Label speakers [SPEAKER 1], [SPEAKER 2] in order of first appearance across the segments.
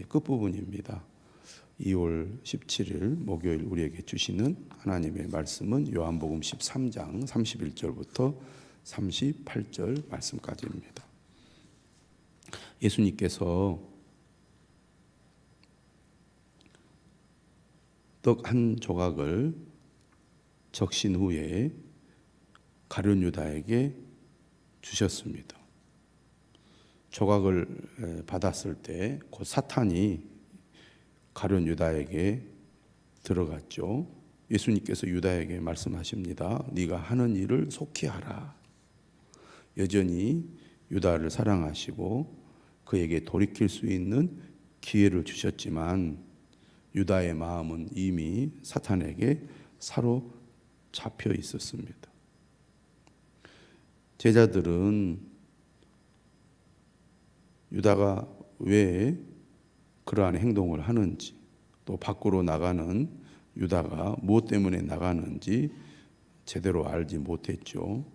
[SPEAKER 1] 끝부분입니다. 2월 17일 목요일 우리에게 주시는 하나님의 말씀은 요한복음 13장 31절부터 38절 말씀까지입니다. 예수님께서 떡 한 조각을 적신 후에 가룟 유다에게 주셨습니다. 조각을 받았을 때 곧 사탄이 가룟 유다에게 들어갔죠. 예수님께서 유다에게 말씀하십니다. 네가 하는 일을 속히 하라. 여전히 유다를 사랑하시고 그에게 돌이킬 수 있는 기회를 주셨지만 유다의 마음은 이미 사탄에게 사로잡혀 있었습니다. 제자들은 유다가 왜 그러한 행동을 하는지, 또 밖으로 나가는 유다가 무엇 때문에 나가는지 제대로 알지 못했죠.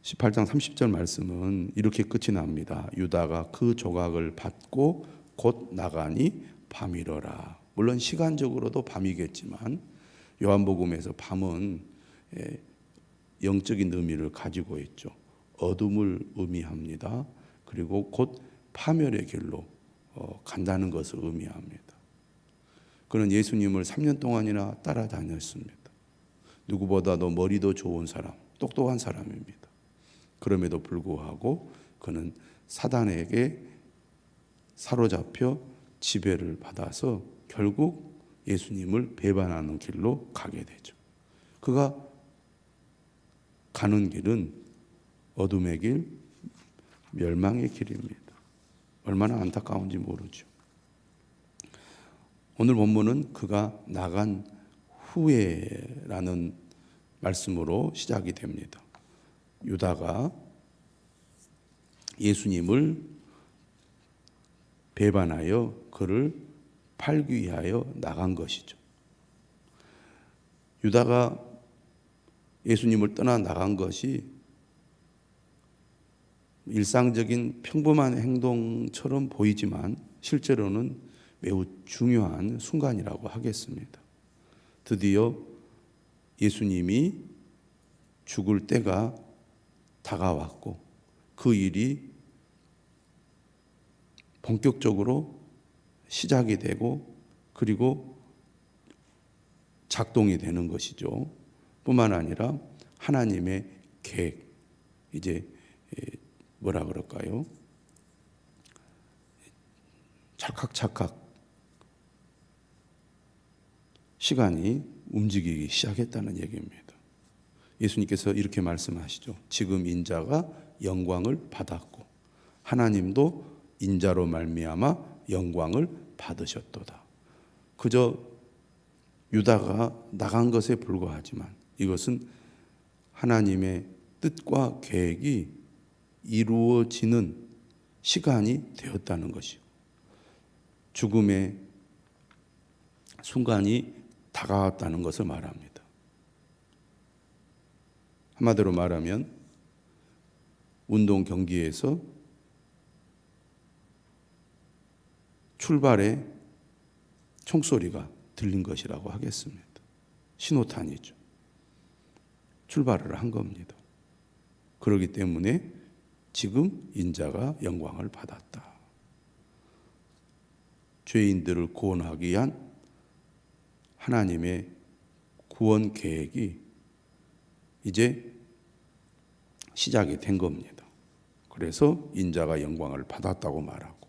[SPEAKER 1] 18장 30절 말씀은 이렇게 끝이 납니다. 유다가 그 조각을 받고 곧 나가니 밤이러라. 물론 시간적으로도 밤이겠지만 요한복음에서 밤은 영적인 의미를 가지고 있죠. 어둠을 의미합니다. 그리고 곧 파멸의 길로 간다는 것을 의미합니다. 그는 예수님을 3년 동안이나 따라다녔습니다. 누구보다도 머리도 좋은 사람, 똑똑한 사람입니다. 그럼에도 불구하고 그는 사단에게 사로잡혀 지배를 받아서 결국 예수님을 배반하는 길로 가게 되죠. 그가 가는 길은 어둠의 길, 멸망의 길입니다. 얼마나 안타까운지 모르죠. 오늘 본문은 그가 나간 후에라는 말씀으로 시작이 됩니다. 유다가 예수님을 배반하여 그를 팔기 위하여 나간 것이죠. 유다가 예수님을 떠나 나간 것이 일상적인 평범한 행동처럼 보이지만 실제로는 매우 중요한 순간이라고 하겠습니다. 드디어 예수님이 죽을 때가 다가왔고 그 일이 본격적으로 시작이 되고 그리고 작동이 되는 것이죠. 뿐만 아니라 하나님의 계획, 이제 뭐라 그럴까요? 찰칵찰칵 시간이 움직이기 시작했다는 얘기입니다. 예수님께서 이렇게 말씀하시죠. 지금 인자가 영광을 받았고 하나님도 인자로 말미암아 영광을 받으셨도다. 그저 유다가 나간 것에 불과하지만 이것은 하나님의 뜻과 계획이 이루어지는 시간이 되었다는 것이고 죽음의 순간이 다가왔다는 것을 말합니다. 한마디로 말하면 운동 경기에서 출발의 총소리가 들린 것이라고 하겠습니다. 신호탄이죠. 출발을 한 겁니다. 그렇기 때문에 지금 인자가 영광을 받았다. 죄인들을 구원하기 위한 하나님의 구원 계획이 이제 시작이 된 겁니다. 그래서 인자가 영광을 받았다고 말하고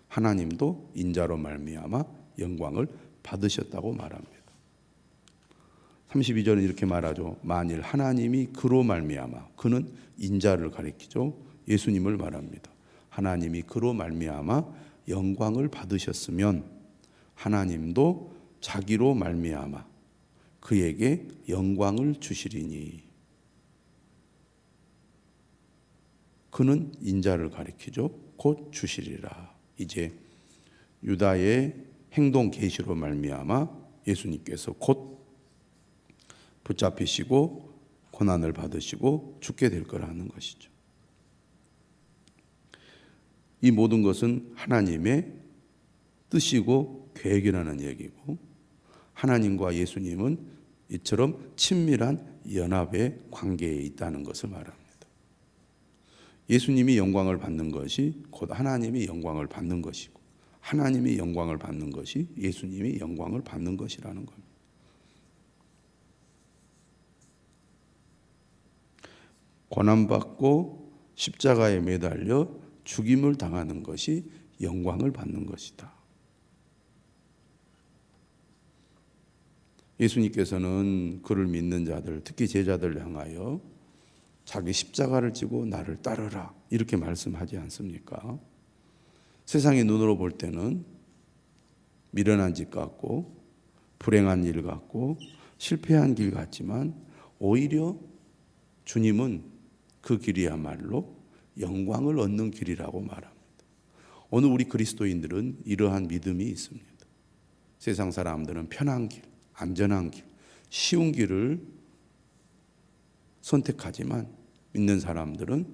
[SPEAKER 1] 하나님도 인자로 말미암아 영광을 받으셨다고 말합니다. 32절은 이렇게 말하죠. 만일 하나님이 그로 말미암아, 그는 인자를 가리키죠. 예수님을 말합니다. 하나님이 그로 말미암아 영광을 받으셨으면 하나님도 자기로 말미암아 그에게 영광을 주시리니. 그는 인자를 가리키죠. 곧 주시리라. 이제 유다의 행동 계시로 말미암아 예수님께서 곧 붙잡히시고 고난을 받으시고 죽게 될 거라는 것이죠. 이 모든 것은 하나님의 뜻이고 계획이라는 얘기고, 하나님과 예수님은 이처럼 친밀한 연합의 관계에 있다는 것을 말합니다. 예수님이 영광을 받는 것이 곧 하나님이 영광을 받는 것이고, 하나님이 영광을 받는 것이 예수님이 영광을 받는 것이라는 겁니다. 고난받고 십자가에 매달려 죽임을 당하는 것이 영광을 받는 것이다. 예수님께서는 그를 믿는 자들, 특히 제자들을 향하여 자기 십자가를 지고 나를 따르라 이렇게 말씀하지 않습니까? 세상의 눈으로 볼 때는 미련한 짓 같고 불행한 일 같고 실패한 길 같지만, 오히려 주님은 그 길이야말로 영광을 얻는 길이라고 말합니다. 오늘 우리 그리스도인들은 이러한 믿음이 있습니다. 세상 사람들은 편한 길, 안전한 길, 쉬운 길을 선택하지만, 믿는 사람들은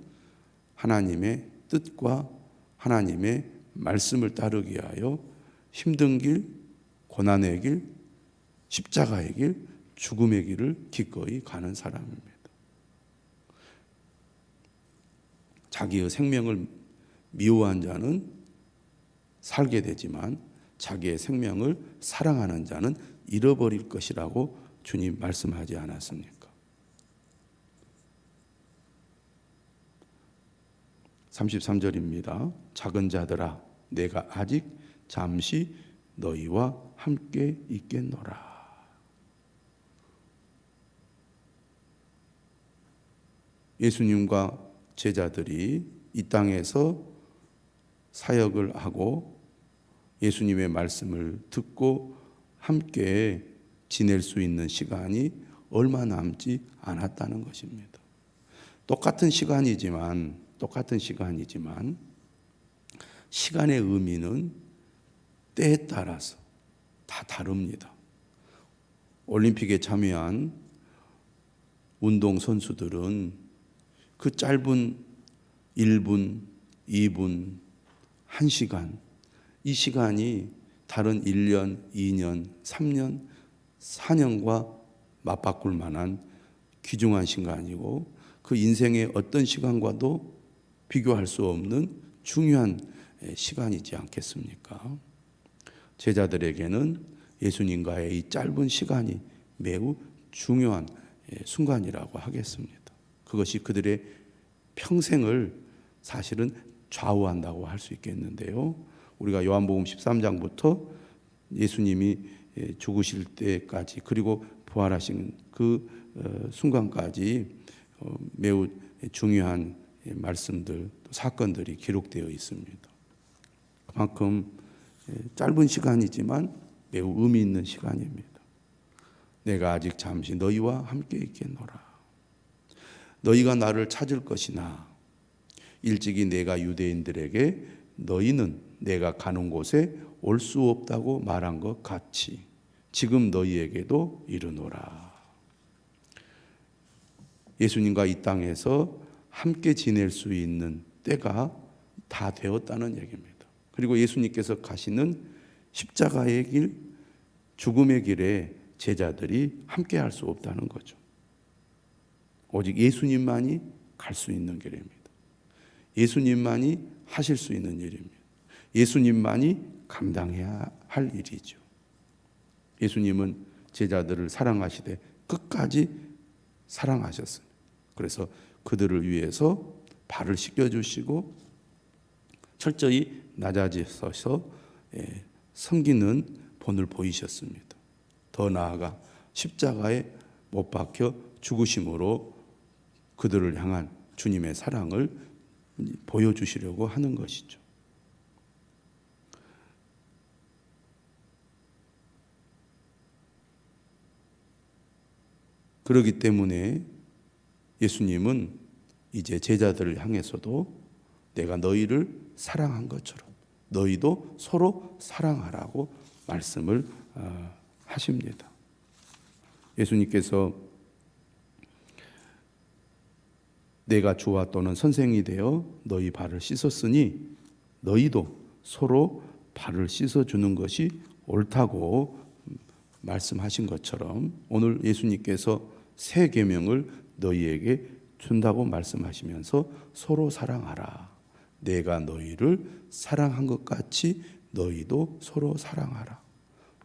[SPEAKER 1] 하나님의 뜻과 하나님의 말씀을 따르기 위하여 힘든 길, 고난의 길, 십자가의 길, 죽음의 길을 기꺼이 가는 사람입니다. 자기의 생명을 미워한 자는 살게 되지만, 자기의 생명을 사랑하는 자는 잃어버릴 것이라고 주님 말씀하지 않았습니까? 33절입니다. 작은 자들아, 내가 아직 잠시 너희와 함께 있겠노라. 예수님과 제자들이 이 땅에서 사역을 하고 예수님의 말씀을 듣고 함께 지낼 수 있는 시간이 얼마 남지 않았다는 것입니다. 똑같은 시간이지만 시간의 의미는 때에 따라서 다 다릅니다. 올림픽에 참여한 운동선수들은 그 짧은 1분, 2분, 1시간, 이 시간이 다른 1년, 2년, 3년, 4년과 맞바꿀 만한 귀중한 시간이고, 그 인생의 어떤 시간과도 비교할 수 없는 중요한 시간이지 않겠습니까? 제자들에게는 예수님과의 이 짧은 시간이 매우 중요한 순간이라고 하겠습니다. 그것이 그들의 평생을 사실은 좌우한다고 할 수 있겠는데요. 우리가 요한복음 13장부터 예수님이 죽으실 때까지, 그리고 부활하신 그 순간까지 매우 중요한 말씀들, 사건들이 기록되어 있습니다. 그만큼 짧은 시간이지만 매우 의미 있는 시간입니다. 내가 아직 잠시 너희와 함께 있겠노라. 너희가 나를 찾을 것이나 일찍이 내가 유대인들에게 너희는 내가 가는 곳에 올 수 없다고 말한 것 같이 지금 너희에게도 이르노라. 예수님과 이 땅에서 함께 지낼 수 있는 때가 다 되었다는 얘기입니다. 그리고 예수님께서 가시는 십자가의 길, 죽음의 길에 제자들이 함께 할 수 없다는 거죠. 오직 예수님만이 갈 수 있는 길입니다. 예수님만이 하실 수 있는 일입니다. 예수님만이 감당해야 할 일이죠. 예수님은 제자들을 사랑하시되 끝까지 사랑하셨습니다. 그래서 그들을 위해서 발을 씻겨주시고 철저히 낮아져서 섬기는 본을 보이셨습니다. 더 나아가 십자가에 못 박혀 죽으심으로 그들을 향한 주님의 사랑을 보여주시려고 하는 것이죠. 그렇기 때문에 예수님은 이제 제자들을 향해서도 내가 너희를 사랑한 것처럼 너희도 서로 사랑하라고 말씀을 하십니다. 예수님께서 내가 주와 또는 선생이 되어 너희 발을 씻었으니 너희도 서로 발을 씻어주는 것이 옳다고 말씀하신 것처럼 오늘 예수님께서 새 계명을 너희에게 준다고 말씀하시면서 서로 사랑하라. 내가 너희를 사랑한 것 같이 너희도 서로 사랑하라.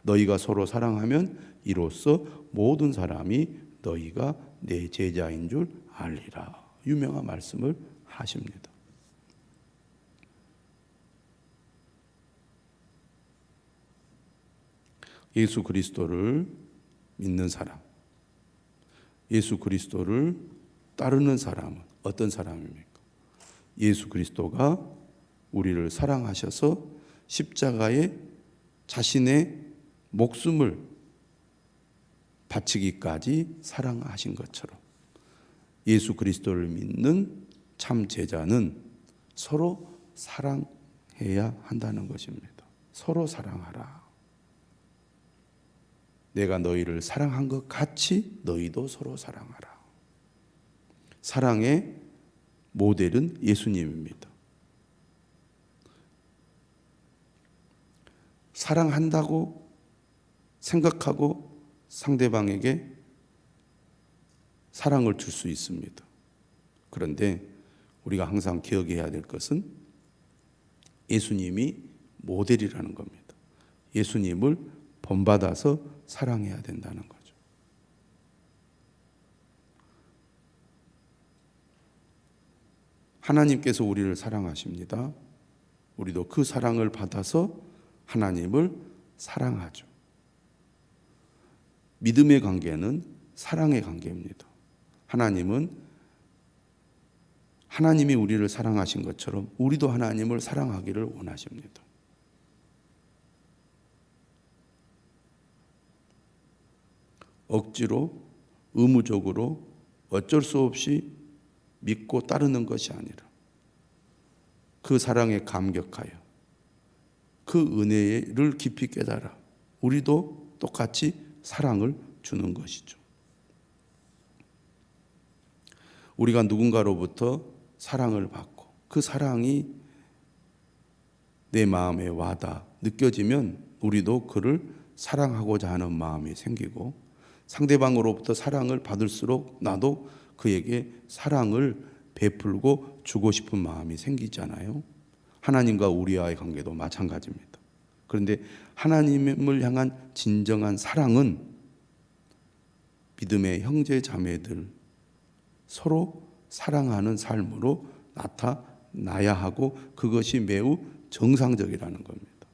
[SPEAKER 1] 너희가 서로 사랑하면 이로써 모든 사람이 너희가 내 제자인 줄 알리라. 유명한 말씀을 하십니다. 예수 그리스도를 믿는 사람, 예수 그리스도를 따르는 사람은 어떤 사람입니까? 예수 그리스도가 우리를 사랑하셔서 십자가에 자신의 목숨을 바치기까지 사랑하신 것처럼 예수 그리스도를 믿는 참 제자는 서로 사랑해야 한다는 것입니다. 서로 사랑하라. 내가 너희를 사랑한 것 같이 너희도 서로 사랑하라. 사랑의 모델은 예수님입니다. 사랑한다고 생각하고 상대방에게 사랑을 줄 수 있습니다. 그런데 우리가 항상 기억해야 될 것은 예수님이 모델이라는 겁니다. 예수님을 본받아서 사랑해야 된다는 거죠. 하나님께서 우리를 사랑하십니다. 우리도 그 사랑을 받아서 하나님을 사랑하죠. 믿음의 관계는 사랑의 관계입니다. 하나님이 우리를 사랑하신 것처럼 우리도 하나님을 사랑하기를 원하십니다. 억지로, 의무적으로, 어쩔 수 없이 믿고 따르는 것이 아니라 그 사랑에 감격하여 그 은혜를 깊이 깨달아 우리도 똑같이 사랑을 주는 것이죠. 우리가 누군가로부터 사랑을 받고 그 사랑이 내 마음에 와닿아 느껴지면 우리도 그를 사랑하고자 하는 마음이 생기고 상대방으로부터 사랑을 받을수록 나도 그에게 사랑을 베풀고 주고 싶은 마음이 생기잖아요. 하나님과 우리와의 관계도 마찬가지입니다. 그런데 하나님을 향한 진정한 사랑은 믿음의 형제 자매들 서로 사랑하는 삶으로 나타나야 하고 그것이 매우 정상적이라는 겁니다.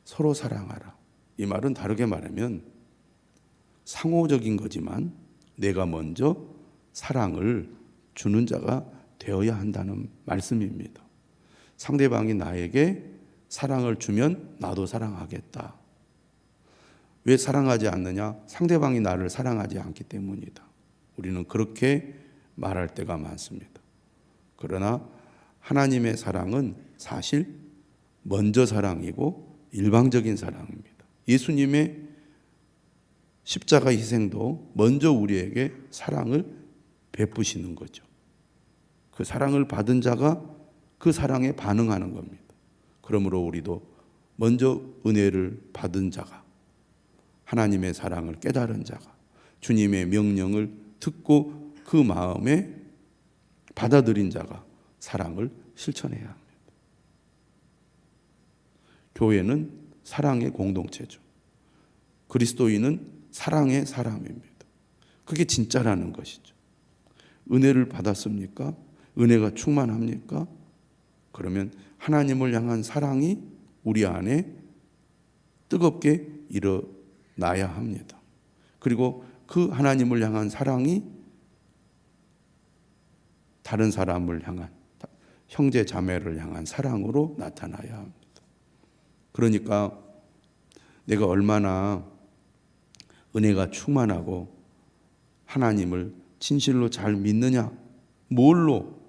[SPEAKER 1] 서로 사랑하라. 이 말은 다르게 말하면 상호적인 거지만 내가 먼저 사랑을 주는 자가 되어야 한다는 말씀입니다. 상대방이 나에게 사랑을 주면 나도 사랑하겠다. 왜 사랑하지 않느냐? 상대방이 나를 사랑하지 않기 때문이다. 우리는 그렇게 말할 때가 많습니다. 그러나 하나님의 사랑은 사실 먼저 사랑이고 일방적인 사랑입니다. 예수님의 십자가 희생도 먼저 우리에게 사랑을 베푸시는 거죠. 그 사랑을 받은 자가 그 사랑에 반응하는 겁니다. 그러므로 우리도 먼저 은혜를 받은 자가, 하나님의 사랑을 깨달은 자가, 주님의 명령을 듣고 그 마음에 받아들인 자가 사랑을 실천해야 합니다. 교회는 사랑의 공동체죠. 그리스도인은 사랑의 사람입니다. 그게 진짜라는 것이죠. 은혜를 받았습니까? 은혜가 충만합니까? 그러면 하나님을 향한 사랑이 우리 안에 뜨겁게 일어나야 합니다. 그리고 그 하나님을 향한 사랑이 다른 사람을 향한 형제 자매를 향한 사랑으로 나타나야 합니다. 그러니까 내가 얼마나 은혜가 충만하고 하나님을 진실로 잘 믿느냐, 뭘로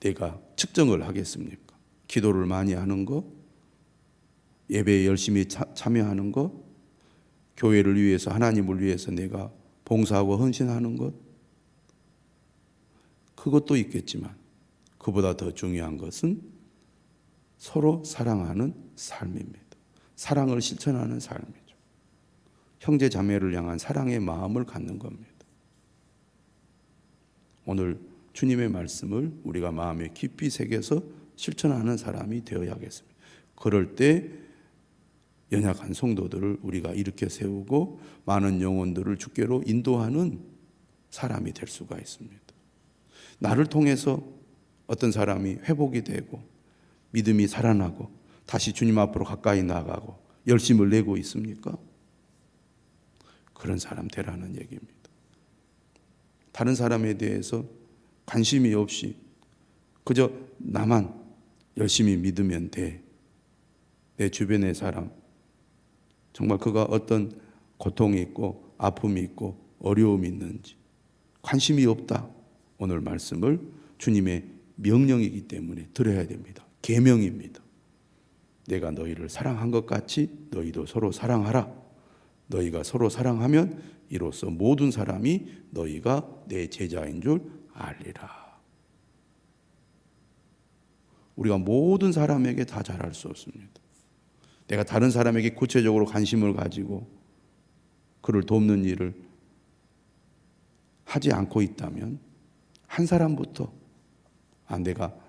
[SPEAKER 1] 내가 측정을 하겠습니까? 기도를 많이 하는 것, 예배에 열심히 참여하는 것, 교회를 위해서 하나님을 위해서 내가 봉사하고 헌신하는 것, 그것도 있겠지만 그보다 더 중요한 것은 서로 사랑하는 삶입니다. 사랑을 실천하는 삶이죠. 형제 자매를 향한 사랑의 마음을 갖는 겁니다. 오늘 주님의 말씀을 우리가 마음에 깊이 새겨서 실천하는 사람이 되어야겠습니다. 그럴 때 연약한 성도들을 우리가 일으켜 세우고 많은 영혼들을 주께로 인도하는 사람이 될 수가 있습니다. 나를 통해서 어떤 사람이 회복이 되고 믿음이 살아나고 다시 주님 앞으로 가까이 나가고 열심을 내고 있습니까? 그런 사람 되라는 얘기입니다. 다른 사람에 대해서 관심이 없이 그저 나만 열심히 믿으면 돼. 내 주변의 사람, 정말 그가 어떤 고통이 있고 아픔이 있고 어려움이 있는지 관심이 없다. 오늘 말씀을 주님의 명령이기 때문에 들어야 됩니다. 계명입니다. 내가 너희를 사랑한 것 같이 너희도 서로 사랑하라. 너희가 서로 사랑하면 이로써 모든 사람이 너희가 내 제자인 줄 알리라. 우리가 모든 사람에게 다 잘할 수 없습니다. 내가 다른 사람에게 구체적으로 관심을 가지고 그를 돕는 일을 하지 않고 있다면 한 사람부터 내가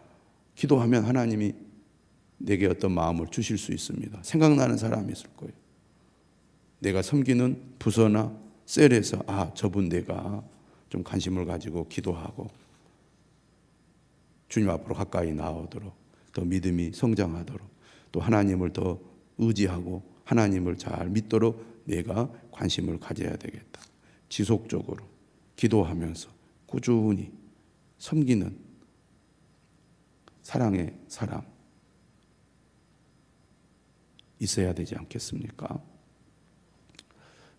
[SPEAKER 1] 기도하면 하나님이 내게 어떤 마음을 주실 수 있습니다. 생각나는 사람이 있을 거예요. 내가 섬기는 부서나 셀에서 저분 내가 좀 관심을 가지고 기도하고 주님 앞으로 가까이 나오도록 더 믿음이 성장하도록 또 하나님을 더 의지하고 하나님을 잘 믿도록 내가 관심을 가져야 되겠다. 지속적으로 기도하면서 꾸준히 섬기는 사랑의 사람 있어야 되지 않겠습니까?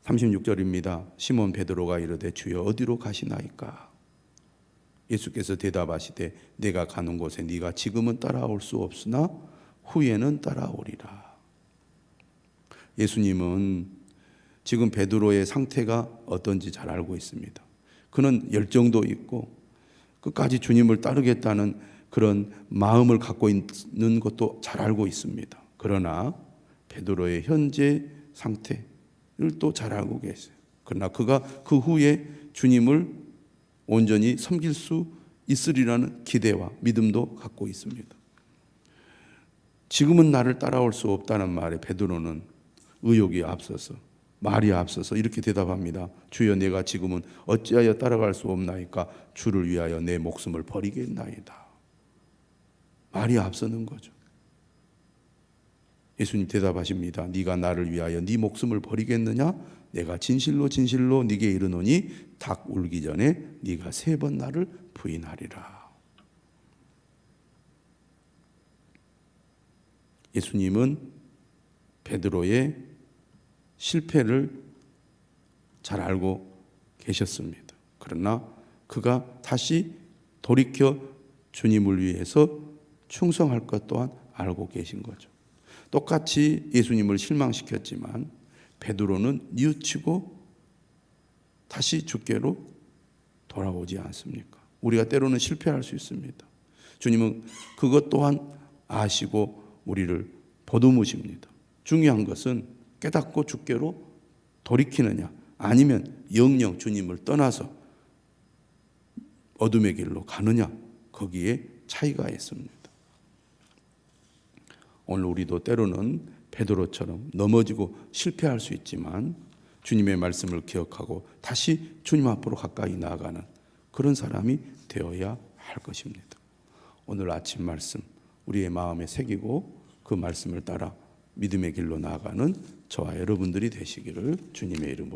[SPEAKER 1] 36절입니다. 시몬 베드로가 이르되 주여 어디로 가시나이까? 예수께서 대답하시되 내가 가는 곳에 네가 지금은 따라올 수 없으나 후에는 따라오리라. 예수님은 지금 베드로의 상태가 어떤지 잘 알고 있습니다. 그는 열정도 있고 끝까지 주님을 따르겠다는 그런 마음을 갖고 있는 것도 잘 알고 있습니다. 그러나 베드로의 현재 상태를 또 잘 알고 계세요. 그러나 그가 그 후에 주님을 온전히 섬길 수 있으리라는 기대와 믿음도 갖고 있습니다. 지금은 나를 따라올 수 없다는 말에 베드로는 의욕이 앞서서 말이 앞서서 이렇게 대답합니다. 주여 내가 지금은 어찌하여 따라갈 수 없나이까? 주를 위하여 내 목숨을 버리겠나이다. 말이 앞서는 거죠. 예수님 대답하십니다. 네가 나를 위하여 네 목숨을 버리겠느냐? 내가 진실로 진실로 네게 이르노니 닭 울기 전에 네가 3번 나를 부인하리라. 예수님은 베드로의 실패를 잘 알고 계셨습니다. 그러나 그가 다시 돌이켜 주님을 위해서 충성할 것 또한 알고 계신 거죠. 똑같이 예수님을 실망시켰지만 베드로는 뉘우치고 다시 주께로 돌아오지 않습니까? 우리가 때로는 실패할 수 있습니다. 주님은 그것 또한 아시고 우리를 보듬으십니다. 중요한 것은 깨닫고 주께로 돌이키느냐 아니면 영영 주님을 떠나서 어둠의 길로 가느냐 거기에 차이가 있습니다. 오늘 우리도 때로는 베드로처럼 넘어지고 실패할 수 있지만 주님의 말씀을 기억하고 다시 주님 앞으로 가까이 나아가는 그런 사람이 되어야 할 것입니다. 오늘 아침 말씀 우리의 마음에 새기고 그 말씀을 따라 믿음의 길로 나아가는 저와 여러분들이 되시기를 주님의 이름으로